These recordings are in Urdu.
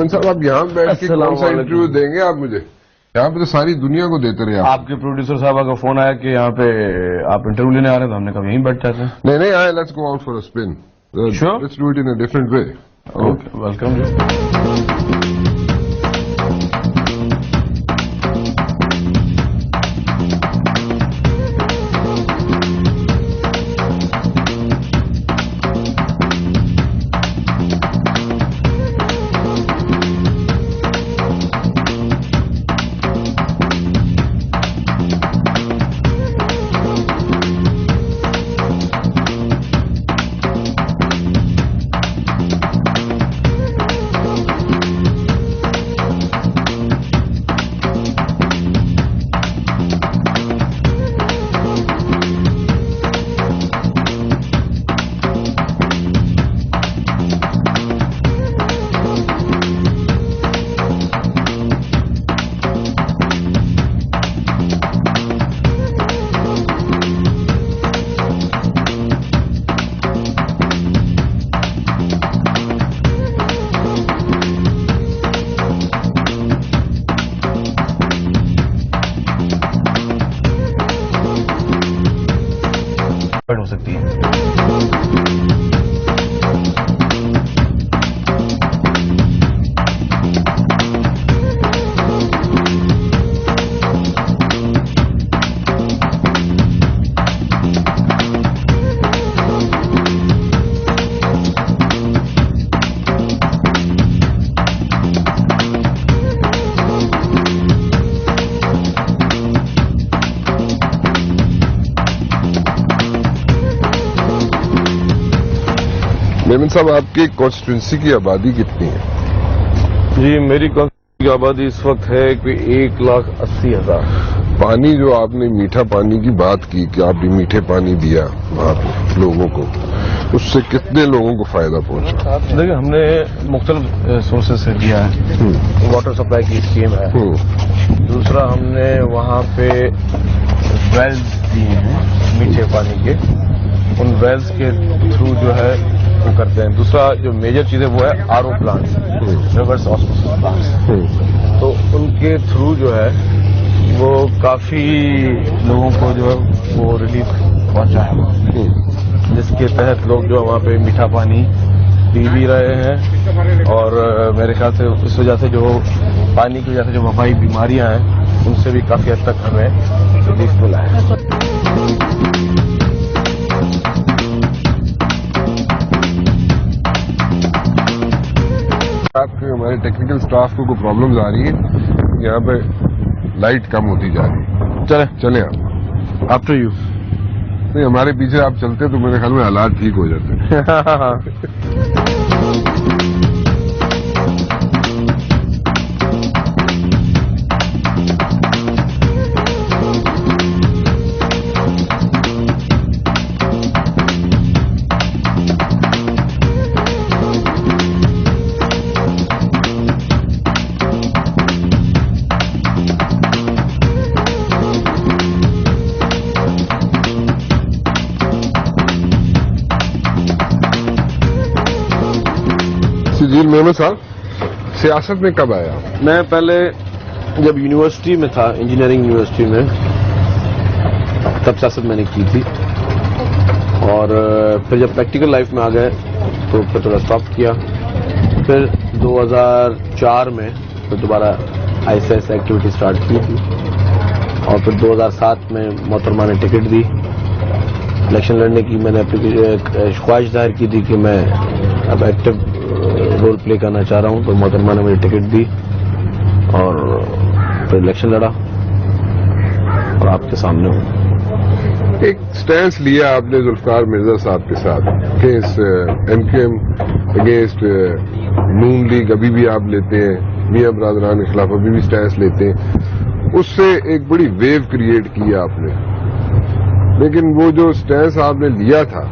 میمن صاحب آپ یہاں بیٹھ کے کون سا انٹرویو دیں گے آپ مجھے؟ یہاں پہ تو ساری دنیا کو دیتے رہے آپ کے پروڈیوسر صاحبہ کا فون آیا کہ یہاں پہ آپ انٹرویو لینے آ رہے ہیں تو ہم نے کہا یہیں بیٹھ جاتے ہیں. نہیں آئے let's go out for a spin. Sure. Let's do it in a different way. Okay welcome. ہو سکتی ہے. میمن صاحب آپ کی کانسٹیٹوئنسی کی آبادی کتنی ہے؟ جی میری کانسٹیٹوئنسی کی آبادی اس وقت ہے کہ 1,80,000. پانی جو آپ نے میٹھا پانی کی بات کی کہ آپ نے میٹھے پانی دیا وہاں پہ لوگوں کو، اس سے کتنے لوگوں کو فائدہ پہنچا؟ دیکھیں ہم نے مختلف سورسز سے دیا ہے. واٹر سپلائی کی اسکیم ہے. دوسرا ہم نے وہاں پہ ویلز دیے ہیں میٹھے پانی کے، ان ویلز کے تھرو جو ہے وہ کرتے ہیں. دوسرا جو میجر چیز ہے وہ ہے R O plants, reverse osmosis plants. تو ان کے تھرو جو ہے وہ کافی لوگوں کو جو ہے وہ ریلیف پہنچا ہے، جس کے تحت لوگ جو وہاں پہ میٹھا پانی پی بھی رہے ہیں. اور میرے خیال سے اس وجہ سے جو پانی کی وجہ سے جو وبائی بیماریاں ہیں ان سے بھی کافی حد تک ہمیں ریلیف ملا ہے. آپ کے ہمارے ٹیکنیکل سٹاف کو کوئی پرابلمز آ رہی ہیں، یہاں پہ لائٹ کم ہوتی جا رہی ہے. چلیں آپ آفٹر یو. نہیں ہمارے پیچھے آپ چلتے تو میرے خیال میں حالات ٹھیک ہو جاتے. میمن صاحب سیاست میں کب آیا؟ میں پہلے جب یونیورسٹی میں تھا، انجینئرنگ یونیورسٹی میں، تب سیاست میں نے کی تھی. اور پھر جب پریکٹیکل لائف میں آ گئے تو پھر تھوڑا اسٹاپ کیا. پھر 2004 میں پھر دوبارہ ICS ایکٹیویٹی اسٹارٹ کی تھی. اور پھر 2007 میں محترمہ نے ٹکٹ دی الیکشن لڑنے کی. میں نے خواہش ظاہر کی تھی کہ میں اب ایکٹیو رول پلے کرنا چاہ رہا ہوں، تو محترمہ نے مجھے ٹکٹ دی اور پھر الیکشن لڑا اور آپ کے سامنے ہوں. ایک سٹینس لیا آپ نے ذوالفقار مرزا صاحب کے ساتھ اگینسٹ MKM، اگینسٹ نون لیگ ابھی بھی آپ لیتے ہیں، میاں برادران کے خلاف ابھی بھی سٹینس لیتے ہیں. اس سے ایک بڑی ویو کریٹ کی آپ نے، لیکن وہ جو سٹینس آپ نے لیا تھا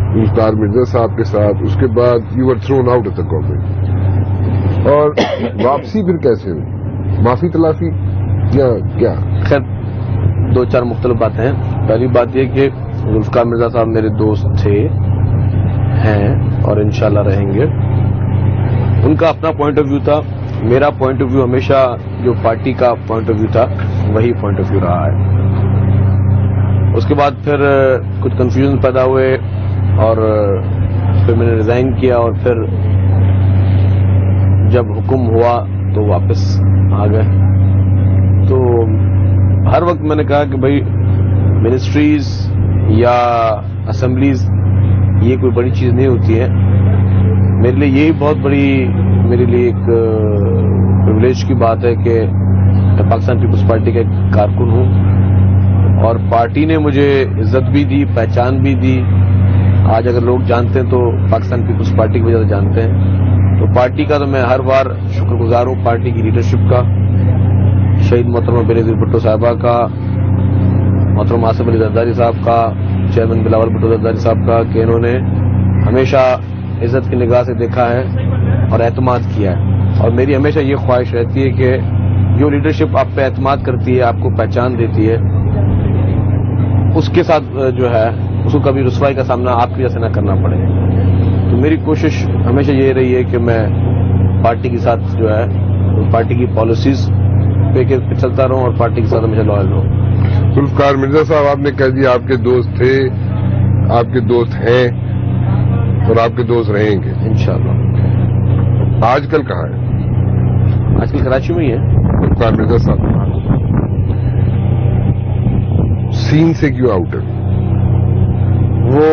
ذوالفقار مرزا صاحب کے ساتھ، اس کے بعد you are thrown out of the government. اور واپسی پھر کیسے ہوئی؟ معافی تلافی یا کیا؟ خیر 2-4 مختلف باتیں ہیں. پہلی بات یہ کہ ذوالفقار مرزا صاحب میرے دوست تھے، ہیں اور انشاءاللہ رہیں گے. ان کا اپنا پوائنٹ آف ویو تھا. میرا پوائنٹ آف ویو ہمیشہ جو پارٹی کا پوائنٹ آف ویو تھا وہی پوائنٹ آف ویو رہا ہے. اس کے بعد پھر کچھ کنفیوژن پیدا ہوئے اور پھر میں نے ریزائن کیا, اور پھر جب حکم ہوا تو واپس آ گئے. تو ہر وقت میں نے کہا کہ بھائی منسٹریز یا اسمبلیز یہ کوئی بڑی چیز نہیں ہوتی ہے. میرے لیے یہی بہت بڑی میرے لیے ایک پرولیج کی بات ہے کہ میں پاکستان پیپلز پارٹی کا ایک کارکن ہوں, اور پارٹی نے مجھے عزت بھی دی, پہچان بھی دی. آج اگر لوگ جانتے ہیں تو پاکستان پیپلز پارٹی کی وجہ سے جانتے ہیں. تو پارٹی کا تو میں ہر بار شکر گزار ہوں, پارٹی کی لیڈرشپ کا, شہید محترمہ بینظیر بھٹو صاحبہ کا, محترم آصف علی زرداری صاحب کا, چیئرمین بلاول بھٹو زرداری صاحب کا, کہ انہوں نے ہمیشہ عزت کی نگاہ سے دیکھا ہے اور اعتماد کیا ہے. اور میری ہمیشہ یہ خواہش رہتی ہے کہ جو لیڈرشپ آپ پہ اعتماد کرتی ہے, آپ کو پہچان دیتی ہے, اس کے ساتھ جو ہے اس کو کبھی رسوائی کا سامنا آپ کی وجہ سے نہ کرنا پڑے. تو میری کوشش ہمیشہ یہ رہی ہے کہ میں پارٹی کے ساتھ جو ہے پارٹی کی پالیسیز پہ چلتا رہوں اور پارٹی کے ساتھ ہمیشہ لائل رہوں. ذوالفقار مرزا صاحب, آپ نے کہہ دیا آپ کے دوست تھے, آپ کے دوست ہیں اور آپ کے دوست رہیں گے انشاءاللہ. آج کل کہاں ہے؟ آج کل کراچی میں ہی ہے. ذوالفقار مرزا صاحب سین سے کیوں آؤٹ ہے؟ وہ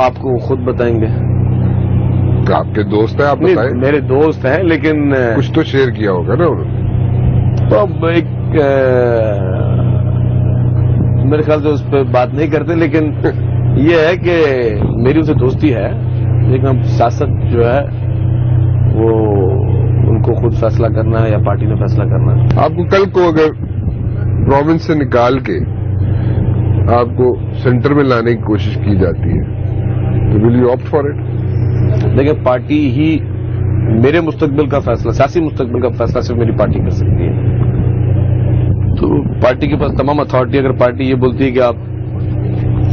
آپ کو خود بتائیں گے. آپ کے دوست ہیں, آپ بتائیں. میرے دوست ہیں لیکن کچھ تو شیئر کیا ہوگا نا انہوں نے. تو اب ایک میرے خیال سے اس پہ بات نہیں کرتے, لیکن یہ ہے کہ میری ان سے دوستی ہے, لیکن اب سیاست جو ہے وہ ان کو خود فیصلہ کرنا ہے یا پارٹی نے فیصلہ کرنا ہے. آپ کو کل کو اگر پروونس سے نکال کے آپ کو سینٹر میں لانے کی کوشش کی جاتی ہے تو will you opt for it? دیکھیں, پارٹی ہی میرے مستقبل کا فیصلہ, سیاسی مستقبل کا فیصلہ صرف میری پارٹی کر سکتی ہے. تو پارٹی کے پاس تمام اتھارٹی, اگر پارٹی یہ بولتی ہے کہ آپ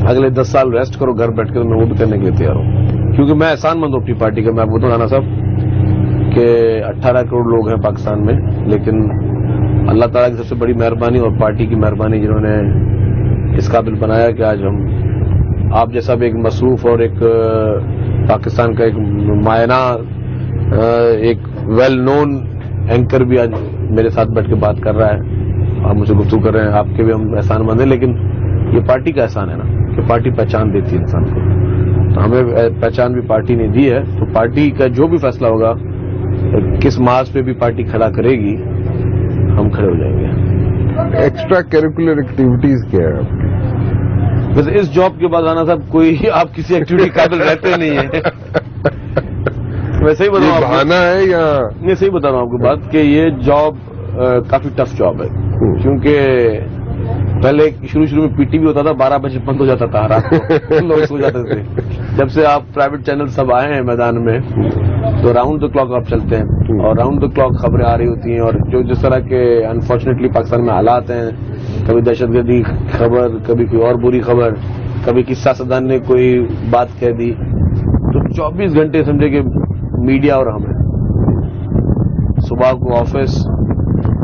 اگلے 10 سال ریسٹ کرو گھر بیٹھ کے, تو میں وہ بھی کرنے کے لیے تیار ہوں. کیونکہ میں احسان مند ہوں اپنی پارٹی کا. میں آپ کو بتاؤں رانا صاحب کہ 18 کروڑ لوگ ہیں پاکستان میں, لیکن اللہ تعالیٰ کی سب سے بڑی مہربانی اور پارٹی کی مہربانی جنہوں نے اس قابل بنایا کہ آج ہم آپ جیسا بھی ایک مصروف اور ایک پاکستان کا ایک مائنہ ایک ویل نون اینکر بھی آج میرے ساتھ بیٹھ کے بات کر رہا ہے, آپ مجھے گفتگو کر رہے ہیں. آپ کے بھی ہم احسان مند ہیں, لیکن یہ پارٹی کا احسان ہے نا کہ پارٹی پہچان دیتی ہے انسان کو. تو ہمیں پہچان بھی پارٹی نے دی ہے, تو پارٹی کا جو بھی فیصلہ ہوگا, کس مارچ پہ بھی پارٹی کھڑا کرے گی, ہم کھڑے ہو جائیں گے. ایکسٹرا کیریکولر ایکٹیویٹیز کیا ہے آپ کی؟ ویسے اس جاب کے بعد رانا صاحب کوئی آپ کسی ایکٹیویٹی قابل رہتے نہیں ہیں. ویسے ہی بتا رہا ہوں, بہانا ہے یا میں صحیح بتا رہا ہوں آپ کو بات کہ یہ جاب کافی ٹف جاب ہے. کیونکہ پہلے شروع میں پی ٹی وی ہوتا تھا, 12 بجے بند ہو جاتا تھا رات کو, لوگ سو جاتے تھے. جب سے آپ پرائیویٹ چینل سب آئے ہیں میدان میں تو راؤنڈ دا کلاک آپ چلتے ہیں, اور راؤنڈ دا کلاک خبریں آ رہی ہوتی ہیں. اور جو جس طرح کے انفارچونیٹلی پاکستان میں حالات ہیں, کبھی دہشت گردی خبر, کبھی کوئی اور بری خبر, کبھی کسی سیاستدان نے کوئی بات کہہ دی, تو 24 گھنٹے سمجھے کہ میڈیا اور ہم ہیں. صبح کو آفس,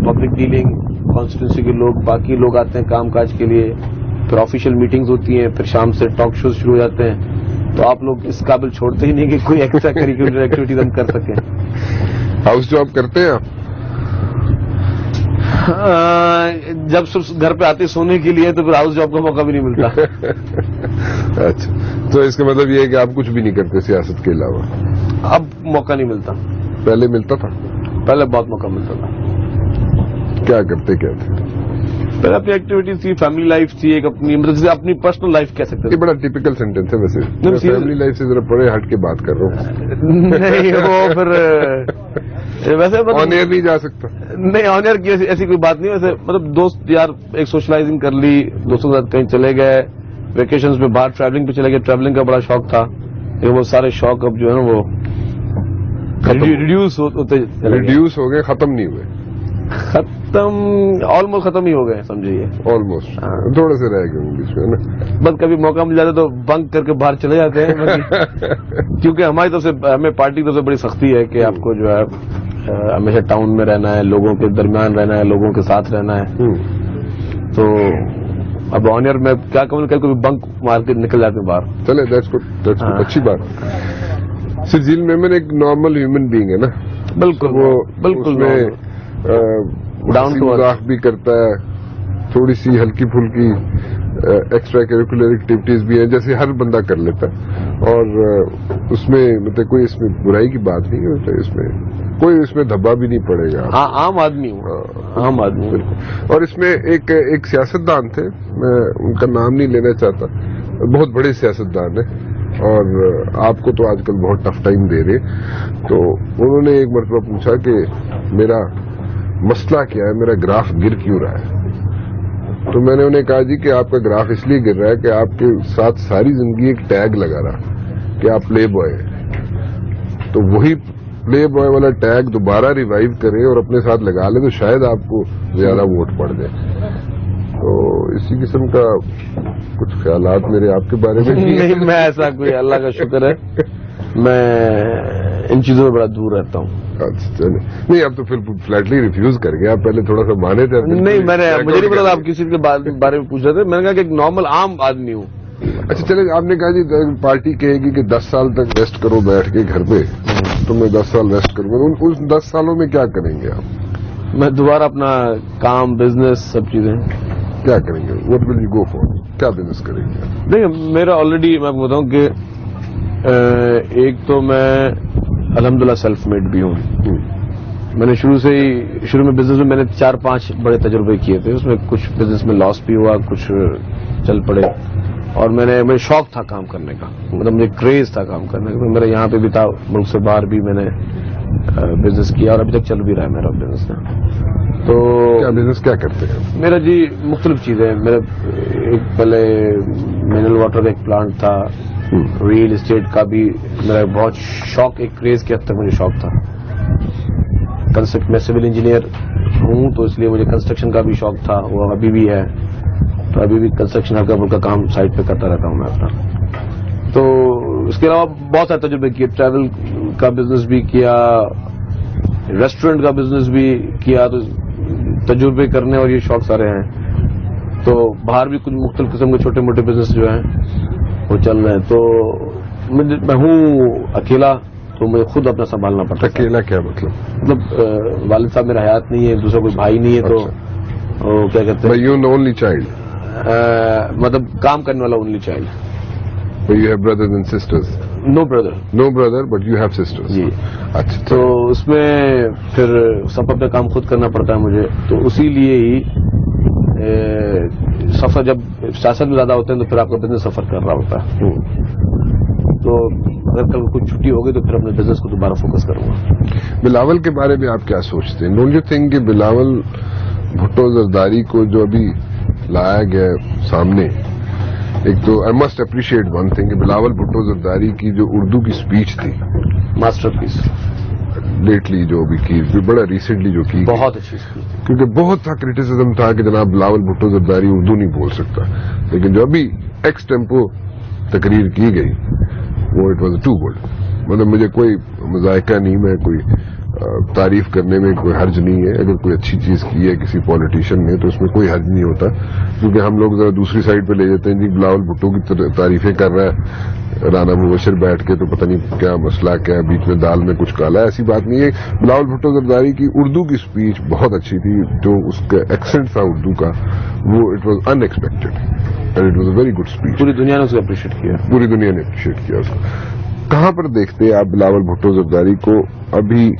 پبلک ڈیلنگ, کانسٹیٹوئنسی کے لوگ, باقی لوگ آتے ہیں کام کاج کے لیے, پھر آفیشیل میٹنگز ہوتی ہیں, پھر شام سے ٹاک شوز شروع ہو جاتے ہیں. تو آپ لوگ اس قابل چھوڑتے ہی نہیں کہ کوئی ایکسٹرا کریکولر ایکٹیویٹیز ہم کر سکیں. ہاؤس جاب کرتے ہیں آپ؟ جب صرف گھر پہ آتے سونے کے لیے تو پھر ہاؤس جاب کا موقع بھی نہیں ملتا. اچھا, تو اس کا مطلب یہ ہے کہ آپ کچھ بھی نہیں کرتے سیاست کے علاوہ؟ اب موقع نہیں ملتا. پہلے ملتا تھا؟ پہلے بہت موقع ملتا تھا. کیا کرتے کیا تھے؟ پہلے اپنی ایکٹیویٹیز تھی, فیملی لائف تھی, ایک مطلب اپنی پرسنل لائف کہہ سکتے یہ بڑا ٹپیکل سینٹینس ہے ویسے. فیملی لائف سے ذرا پڑے ہٹ کے بات کر رہا ہوں. نہیں وہ پھر ویسے آن ایئر نہیں جا سکتا. نہیں, آن ایئر کی ایسی کوئی بات نہیں. ویسے مطلب دوست یار ایک سوشلائزنگ کر لی, دوستوں کے ساتھ کہیں چلے گئے, ویکیشنز پہ باہر ٹریولنگ پہ چلے گئے. ٹریولنگ کا بڑا شوق تھا, لیکن وہ سارے شوق اب جو ہے نا وہ ریڈیوس ہو گئے, ختم نہیں ہوئے. ختم آلموسٹ ختم ہی ہو گئے سمجھیے. آلموسٹ تھوڑے سے رہ گئے بیچ میں نا. بس کبھی موقع مل جاتا تو بنک کر کے باہر چلے جاتے ہیں. کیونکہ ہماری طرف سے ہمیں پارٹی کی طرف سے بڑی سختی ہے کہ آپ کو جو ہے ہمیشہ ٹاؤن میں رہنا ہے, لوگوں کے درمیان رہنا ہے, لوگوں کے ساتھ رہنا ہے. تو اب آنر میں کیا کہوں, کبھی بنک مار کے نکل جاتے ہیں باہر. چلے دیٹس گڈ, اچھی بات. صرف ذیل میمن ایک نارمل ہیومن بینگ ہے نا. بالکل وہ بالکل میں ڈاؤن ٹو مذاق بھی کرتا ہے, تھوڑی سی ہلکی پھلکی ایکسٹرا کریکولر ایکٹیویٹیز بھی ہیں جیسے ہر بندہ کر لیتا ہے. اور اس میں مطلب کوئی اس میں برائی کی بات نہیں ہے, اس میں کوئی اس میں دھبا بھی نہیں پڑے گا. عام آدمی ہوں, عام آدمی. اور اس میں ایک سیاستدان تھے, میں ان کا نام نہیں لینا چاہتا, بہت بڑے سیاستدان ہیں اور آپ کو تو آج کل بہت ٹف ٹائم دے رہے. تو انہوں نے ایک مرتبہ پوچھا کہ میرا مسئلہ کیا ہے, میرا گراف گر کیوں رہا ہے. تو میں نے انہیں کہا جی کہ آپ کا گراف اس لیے گر رہا ہے کہ آپ کے ساتھ ساری زندگی ایک ٹیگ لگا رہا کہ آپ پلے بوائے ہیں. تو وہی پلے بوائے والا ٹیگ دوبارہ ریوائیو کریں اور اپنے ساتھ لگا لیں تو شاید آپ کو زیادہ ووٹ پڑ جائے. تو اسی قسم کا کچھ خیالات میرے آپ کے بارے میں. نہیں, میں ایسا کوئی, اللہ کا شکر ہے میں ان چیزوں میں بڑا دور رہتا ہوں. اچھا چلے, نہیں اب تو پھر فلیٹلی ریفیوز کر گیا, آپ پہلے تھوڑا سا مانے تھے. نہیں, مجھے نہیں پتا آپ کسی کے بارے میں پوچھ رہے تھے, میں نے کہا کہ ایک نارمل عام آدمی ہوں. اچھا چلے, آپ نے کہا جی پارٹی کہے گی کہ 10 سال تک ریسٹ کرو بیٹھ کے گھر پہ, تو میں 10 سال ریسٹ کروں گا. اس 10 سالوں میں کیا کریں گے آپ؟ میں دوبارہ اپنا کام, بزنس, سب چیزیں کیا کریں گے؟ What will you go for? کیا بزنس کریں گے؟ دیکھیں, میرا آلریڈی میں آپ کو بتاؤں کہ ایک تو میں الحمدللہ سیلف میڈ بھی ہوں. میں نے شروع میں بزنس میں میں نے 4-5 بڑے تجربے کیے تھے. اس میں کچھ بزنس میں لاس بھی ہوا, کچھ چل پڑے. اور مجھے شوق تھا کام کرنے کا, مطلب مجھے کریز تھا کام کرنے کا. میرا یہاں پہ بھی تھا, ملک سے باہر بھی میں نے بزنس کیا اور ابھی تک چل بھی رہا ہے میرا بزنس. تو بزنس کیا کرتے ہیں؟ میرا جی مختلف چیزیں. میرا ایک پہلے منرل واٹر کا ایک پلانٹ تھا, ریل اسٹیٹ کا بھی میرا بہت شوق, ایک کریز کے حد تک مجھے شوق تھا. میں سول انجینئر ہوں تو اس لیے مجھے کنسٹرکشن کا بھی شوق تھا, وہ ابھی بھی ہے. تو ابھی بھی کنسٹرکشن کا کام سائٹ پہ کرتا رہتا ہوں میں اپنا. تو اس کے علاوہ بہت سارے تجربے کیے, ٹریول کا بزنس بھی کیا, ریسٹورینٹ کا بزنس بھی کیا. تو تجربے کرنے اور یہ شوق سارے ہیں. تو باہر بھی کچھ مختلف قسم کے چھوٹے موٹے بزنس جو ہیں وہ چل رہے ہیں. تو میں ہوں اکیلا, تو مجھے خود اپنا سنبھالنا پڑتا ہے. اکیلا کیا مطلب؟ والد صاحب میرا حیات نہیں ہے, دوسرا کوئی بھائی نہیں ہے. تو کیا کہتے ہیں, یو نو اونلی چائلڈ, مطلب کام کرنے والا only child. You have brothers and sisters? No brother but you have sisters. جی. اچھا, تو اس میں پھر سب اپنا کام خود کرنا پڑتا ہے مجھے. تو اسی لیے ہی سفر جب سیاست میں زیادہ ہوتے ہیں تو پھر آپ کا بزنس سفر کر رہا ہوتا ہے. تو اگر کل کچھ چھٹی ہوگی تو پھر اپنے بزنس کو دوبارہ فوکس کروں گا. بلاول کے بارے میں آپ کیا سوچتے ہیں؟ ڈونٹ یو تھنک کہ بلاول بھٹو زرداری کو جو ابھی لایا گیا سامنے, ایک تو I must appreciate one thing کہ بلاول بھٹو زرداری کی جو اردو کی اسپیچ تھی, ماسٹر پیس, لیٹلی جو بھی کی, بڑا ریسنٹلی جو کی, بہت اچھی اسپیچ. کیونکہ بہت سا کرٹیسزم تھا کہ جناب بلاول بھٹو زرداری اردو نہیں بول سکتا, لیکن جو ابھی ایکس ٹیمپو تقریر کی گئی وہ اٹ واز ٹو گڈ. مطلب مجھے کوئی مذائقہ نہیں, میں کوئی تعریف کرنے میں کوئی حرج نہیں ہے. اگر کوئی اچھی چیز کی ہے کسی پولیٹیشین نے تو اس میں کوئی حرج نہیں ہوتا, کیونکہ ہم لوگ ذرا دوسری سائڈ پہ لے جاتے ہیں جی بلاول بھٹو کی تعریفیں کر رہا ہے رانا مبشر بیٹھ کے, تو پتہ نہیں کیا مسئلہ کیا ہے, بیچ میں دال میں کچھ کالا ہے. ایسی بات نہیں ہے. بلاول بھٹو زرداری کی اردو کی اسپیچ بہت اچھی تھی, جو اس کا ایکسنٹ تھا اردو کا وہ it was in expected and it was a very good speech. پوری دنیا نے اسے اپریشیٹ کیا, پوری دنیا نے اپریشیٹ کیا اس کو. کہاں پر دیکھتے ہیں آپ بلاول بھٹو زرداری کو ابھی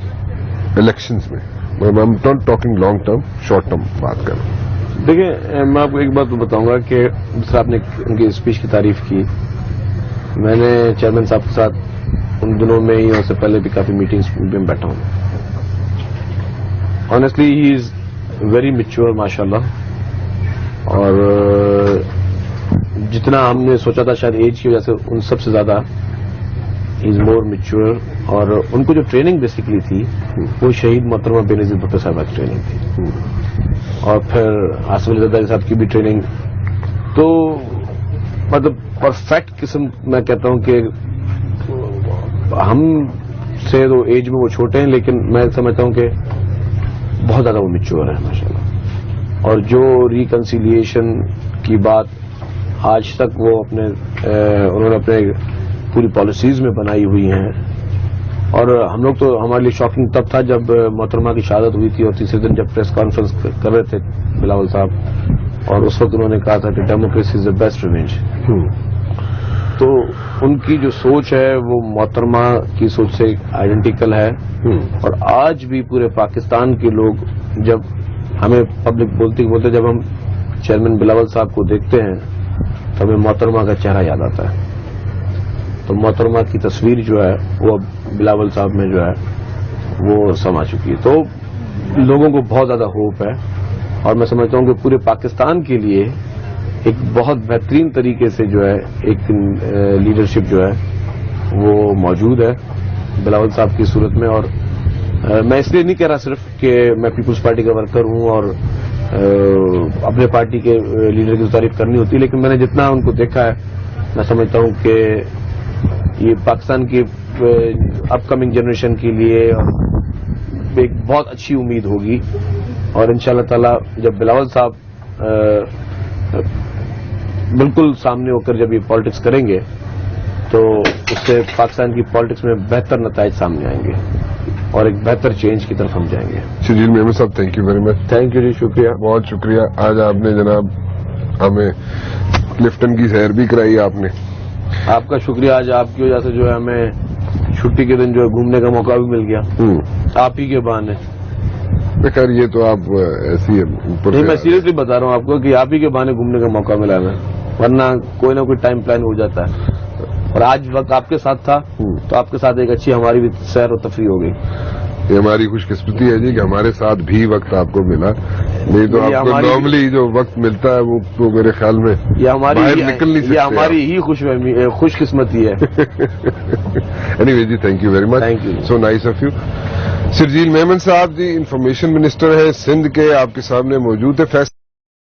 الیکشنز میں؟ میں not talking long term, short term بات کر رہا ہوں. دیکھیں, میں آپ کو ایک بات بتاؤں گا کہ جس طرح آپ نے ان کی اسپیچ کی تعریف کی, میں نے چیئرمین صاحب کے ساتھ ان دنوں میں ہی اور سے پہلے بھی کافی میٹنگز میں بیٹھا ہوں. Honestly he is very mature ماشاء اللہ, اور جتنا ہم نے سوچا تھا شاید ایج کی وجہ سے ان سب سے زیادہ از مور میچور. اور ان کو جو ٹریننگ بیسکلی تھی وہ شہید محترمہ بے نظیر بھٹو صاحبہ کی ٹریننگ تھی, اور پھر آصف علی زرداری صاحب کی بھی ٹریننگ. تو مطلب پرفیکٹ قسم, میں کہتا ہوں کہ ہم سے تو ایج میں وہ چھوٹے ہیں, لیکن میں سمجھتا ہوں کہ بہت زیادہ وہ میچور ہے ماشاء اللہ. اور جو ریکنسیلیشن کی بات آج تک وہ انہوں نے اپنے پوری پالیسیز میں بنائی ہوئی ہیں. اور ہم لوگ تو, ہمارے لیے شاکنگ تب تھا جب محترمہ کی شہادت ہوئی تھی, اور تیسرے دن جب پریس کانفرنس کر رہے تھے بلاول صاحب, اور اس وقت انہوں نے کہا تھا کہ democracy is the best revenge. تو ان کی جو سوچ ہے وہ محترمہ کی سوچ سے آئیڈینٹیکل ہے. اور آج بھی پورے پاکستان کے لوگ جب ہمیں پبلک بولتے جب ہم چیئرمین بلاول صاحب کو دیکھتے ہیں تو ہمیں محترمہ کا چہرہ یاد آتا ہے. تو محترمہ کی تصویر جو ہے وہ اب بلاول صاحب میں جو ہے وہ سما چکی ہے. تو لوگوں کو بہت زیادہ ہوپ ہے, اور میں سمجھتا ہوں کہ پورے پاکستان کے لیے ایک بہت بہترین طریقے سے جو ہے ایک لیڈرشپ جو ہے وہ موجود ہے بلاول صاحب کی صورت میں. اور میں اس لیے نہیں کہہ رہا صرف کہ میں پیپلز پارٹی کا ورکر ہوں اور اپنے پارٹی کے لیڈر کی تعریف کرنی ہوتی ہے, لیکن میں نے جتنا ان کو دیکھا ہے میں سمجھتا ہوں کہ یہ پاکستان کی اپ کمنگ جنریشن کے لیے ایک بہت اچھی امید ہوگی. اور انشاءاللہ تعالی جب بلاول صاحب بالکل سامنے ہو کر جب یہ پالیٹکس کریں گے تو اس سے پاکستان کی پالیٹکس میں بہتر نتائج سامنے آئیں گے اور ایک بہتر چینج کی طرف ہم جائیں گے. شرجیل میمن صاحب, thank you very much. Thank you جی, شکریہ, بہت شکریہ. آج آپ نے جناب ہمیں کلفٹن کی سیر بھی کرائی. آپ نے, آپ کا شکریہ. آج آپ کی وجہ سے جو ہے ہمیں چھٹی کے دن جو ہے گھومنے کا موقع بھی مل گیا, آپ ہی کے بہانے. خیر یہ تو آپ ایسی ہے, میں سیریسلی بتا رہا ہوں آپ کو کہ آپ ہی کے بہانے گھومنے کا موقع ملا ہمیں, ورنہ کوئی نہ کوئی ٹائم پلان ہو جاتا ہے. اور آج وقت آپ کے ساتھ تھا تو آپ کے ساتھ ایک اچھی ہماری بھی سیر و تفریح ہو گئی. یہ ہماری خوش قسمتی ہے جی کہ ہمارے ساتھ بھی وقت آپ کو ملا, نہیں تو آپ کو نارملی جو وقت ملتا ہے وہ تو میرے خیال میں باہر نکل نہیں سکتے. یہ ہماری ہی خوش قسمتی ہے. اینی وے جی, thank you very much, so nice of you. Sharjeel Memon صاحب جی انفارمیشن منسٹر ہیں سندھ کے, آپ کے سامنے موجود ہے.